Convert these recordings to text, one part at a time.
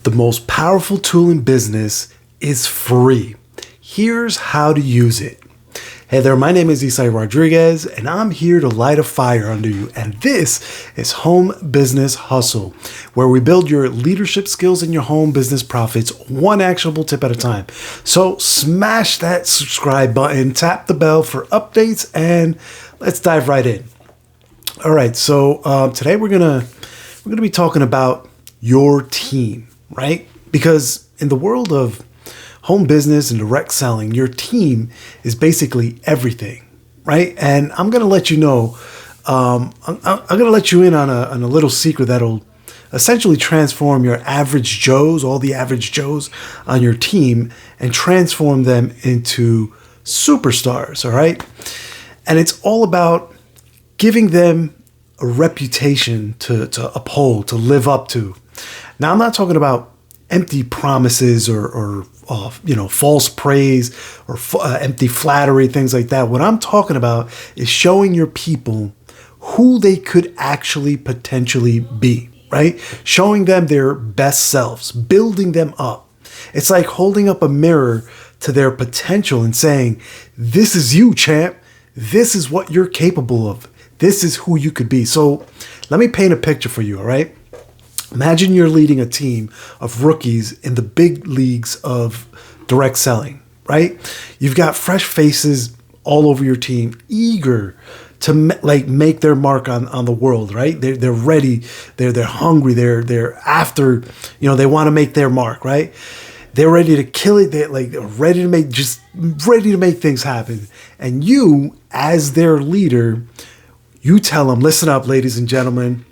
The most powerful tool in business is free. Here's how to use it. Hey there, my name is Isai Rodriguez, and I'm here to light a fire under you. And this is Home Business Hustle, where we build your leadership skills and your home business profits one actionable tip at a time. So smash that subscribe button, tap the bell for updates, and let's dive right in. All right, so today we're gonna be talking about your team, right? Because in the world of home business and direct selling, your team is basically everything, right? And I'm gonna let you know, I'm gonna let you in on a little secret that'll essentially transform your average Joes, all the average Joes on your team, and transform them into superstars, all right? And it's all about giving them a reputation to uphold, to live up to. Now, I'm not talking about empty promises or false praise or empty flattery, things like that. What I'm talking about is showing your people who they could actually potentially be, right? Showing them their best selves, building them up. It's like holding up a mirror to their potential and saying, this is you, champ. This is what you're capable of. This is who you could be. So let me paint a picture for you, all right? Imagine you're leading a team of rookies in the big leagues of direct selling, right? You've got fresh faces all over your team, eager to make their mark on the world, right? They're ready, they're hungry, they're after, they want to make their mark, right? They're ready to kill it. They're ready to make things happen. And you, as their leader, you tell them, listen up, ladies and gentlemen,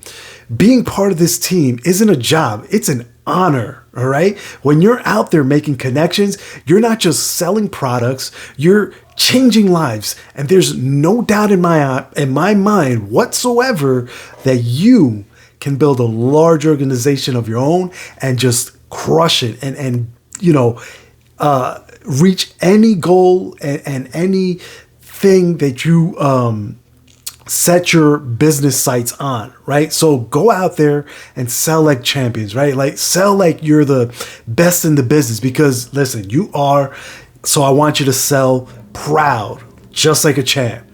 being part of this team isn't a job, it's an honor, all right? When you're out there making connections, you're not just selling products, you're changing lives. And there's no doubt in my mind whatsoever that you can build a large organization of your own and just crush it and reach any goal and anything that you set your business sights on, right? So go out there and sell like champions, right? Like sell like you're the best in the business, because listen, you are. So I want you to sell proud, just like a champ.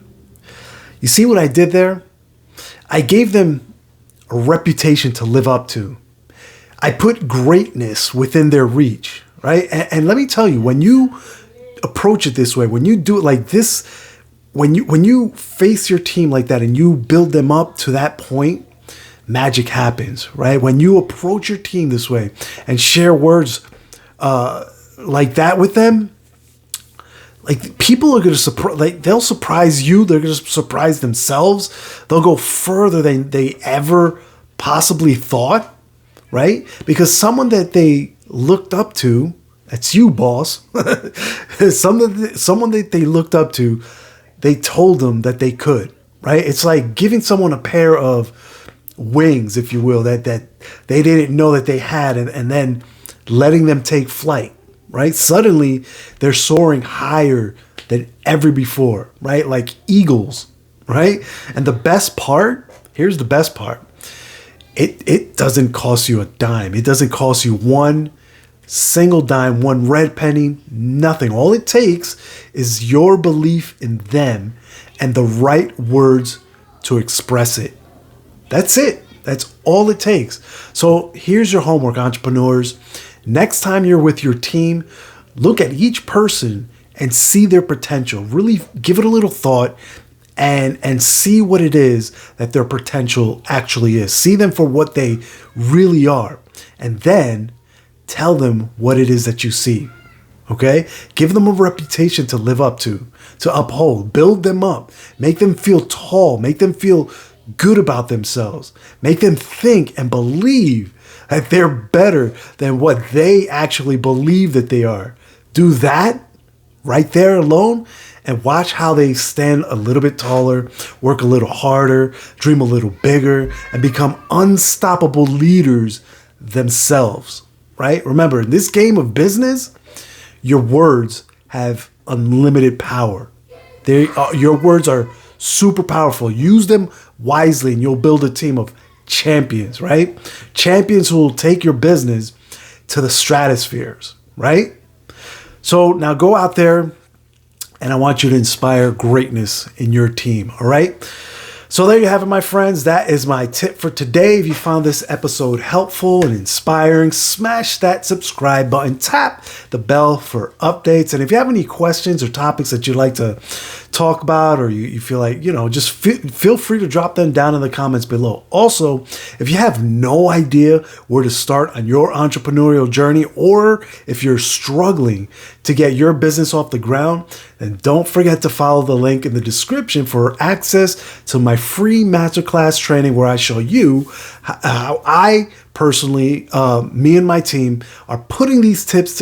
You see what I did there? I gave them a reputation to live up to. I put greatness within their reach, right? And let me tell you, when you approach it this way, when you do it like this, when you face your team like that and you build them up to that point, magic happens, right? When you approach your team this way and share words like that with them, like people are going to they'll surprise you. They're going to surprise themselves. They'll go further than they ever possibly thought, right? Because someone that they looked up to, that's you, boss. someone that they looked up to, they told them that they could, right? It's like giving someone a pair of wings, if you will, that they didn't know that they had, and then letting them take flight, right? Suddenly, they're soaring higher than ever before, right? Like eagles, right? And the best part, here's the best part. It doesn't cost you a dime. It doesn't cost you one single dime, one red penny, nothing. All it takes is your belief in them and the right words to express it. That's it. That's all it takes. So here's your homework, entrepreneurs. Next time you're with your team, look at each person and see their potential. Really give it a little thought and see what it is that their potential actually is. See them for what they really are. And then tell them what it is that you see, okay? Give them a reputation to live up to uphold, build them up, make them feel tall, make them feel good about themselves, make them think and believe that they're better than what they actually believe that they are. Do that right there alone and watch how they stand a little bit taller, work a little harder, dream a little bigger, and become unstoppable leaders themselves. Right? Remember, in this game of business, your words have unlimited power. Your words are super powerful. Use them wisely and you'll build a team of champions, right? Champions who will take your business to the stratospheres, right? So now go out there and I want you to inspire greatness in your team, all right? So there you have it, my friends. That is my tip for today. If you found this episode helpful and inspiring, smash that subscribe button, tap the bell for updates. And if you have any questions or topics that you'd like to talk about, or you feel like, just feel free to drop them down in the comments below. Also, if you have no idea where to start on your entrepreneurial journey, or if you're struggling to get your business off the ground, then don't forget to follow the link in the description for access to my free masterclass training, where I show you how I personally, me and my team are putting these tips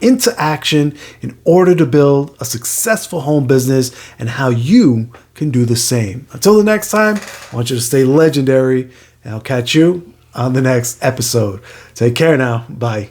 into action in order to build a successful home business, and how you can do the same. Until the next time, I want you to stay legendary, and I'll catch you on the next episode. Take care now. Bye.